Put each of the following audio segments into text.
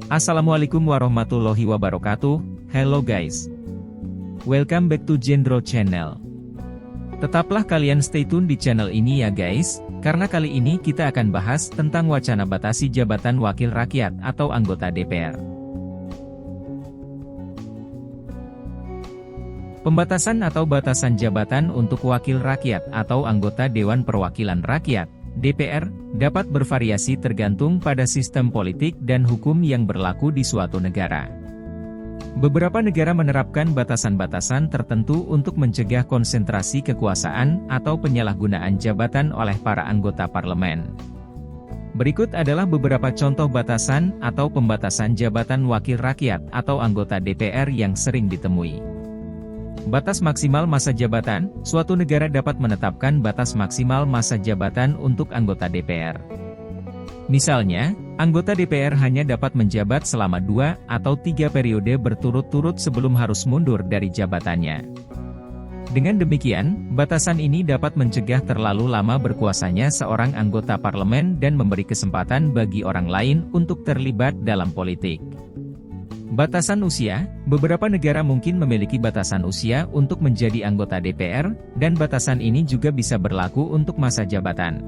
Assalamualaikum warahmatullahi wabarakatuh. Hello guys. Welcome back to Jendro Channel. Tetaplah kalian stay tune di channel ini ya guys, karena kali ini kita akan bahas tentang wacana batasi jabatan wakil rakyat atau anggota DPR. Pembatasan atau batasan jabatan untuk wakil rakyat atau anggota Dewan Perwakilan Rakyat, DPR, dapat bervariasi tergantung pada sistem politik dan hukum yang berlaku di suatu negara. Beberapa negara menerapkan batasan-batasan tertentu untuk mencegah konsentrasi kekuasaan atau penyalahgunaan jabatan oleh para anggota parlemen. Berikut adalah beberapa contoh batasan atau pembatasan jabatan wakil rakyat atau anggota DPR yang sering ditemui. Batas maksimal masa jabatan, suatu negara dapat menetapkan batas maksimal masa jabatan untuk anggota DPR. Misalnya, anggota DPR hanya dapat menjabat selama 2 atau 3 periode berturut-turut sebelum harus mundur dari jabatannya. Dengan demikian, batasan ini dapat mencegah terlalu lama berkuasanya seorang anggota parlemen dan memberi kesempatan bagi orang lain untuk terlibat dalam politik. Batasan usia, beberapa negara mungkin memiliki batasan usia untuk menjadi anggota DPR, dan batasan ini juga bisa berlaku untuk masa jabatan.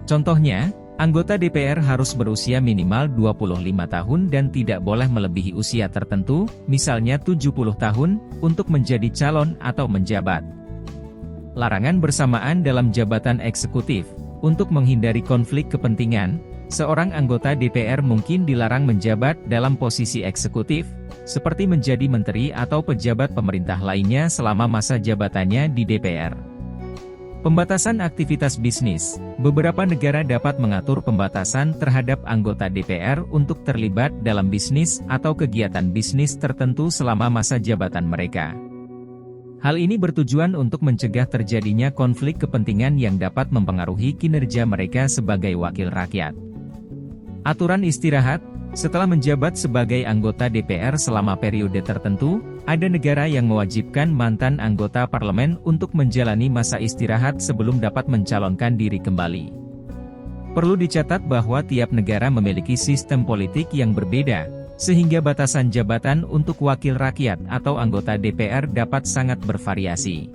Contohnya, anggota DPR harus berusia minimal 25 tahun dan tidak boleh melebihi usia tertentu, misalnya 70 tahun, untuk menjadi calon atau menjabat. Larangan bersamaan dalam jabatan eksekutif, untuk menghindari konflik kepentingan, seorang anggota DPR mungkin dilarang menjabat dalam posisi eksekutif, seperti menjadi menteri atau pejabat pemerintah lainnya selama masa jabatannya di DPR. Pembatasan aktivitas bisnis, beberapa negara dapat mengatur pembatasan terhadap anggota DPR untuk terlibat dalam bisnis atau kegiatan bisnis tertentu selama masa jabatan mereka. Hal ini bertujuan untuk mencegah terjadinya konflik kepentingan yang dapat mempengaruhi kinerja mereka sebagai wakil rakyat. Aturan istirahat, setelah menjabat sebagai anggota DPR selama periode tertentu, ada negara yang mewajibkan mantan anggota parlemen untuk menjalani masa istirahat sebelum dapat mencalonkan diri kembali. Perlu dicatat bahwa tiap negara memiliki sistem politik yang berbeda, sehingga batasan jabatan untuk wakil rakyat atau anggota DPR dapat sangat bervariasi.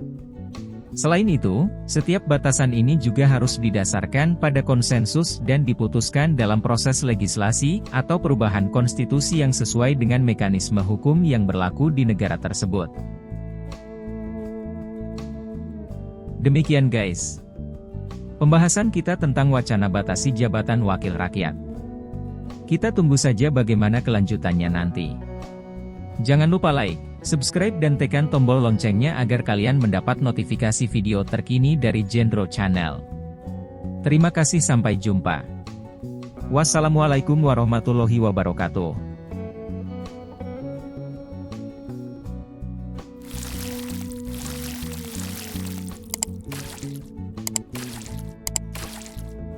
Selain itu, setiap batasan ini juga harus didasarkan pada konsensus dan diputuskan dalam proses legislasi atau perubahan konstitusi yang sesuai dengan mekanisme hukum yang berlaku di negara tersebut. Demikian guys, pembahasan kita tentang wacana batasi jabatan wakil rakyat. Kita tunggu saja bagaimana kelanjutannya nanti. Jangan lupa like, subscribe dan tekan tombol loncengnya agar kalian mendapat notifikasi video terkini dari Jendro Channel. Terima kasih, sampai jumpa. Wassalamualaikum warahmatullahi wabarakatuh.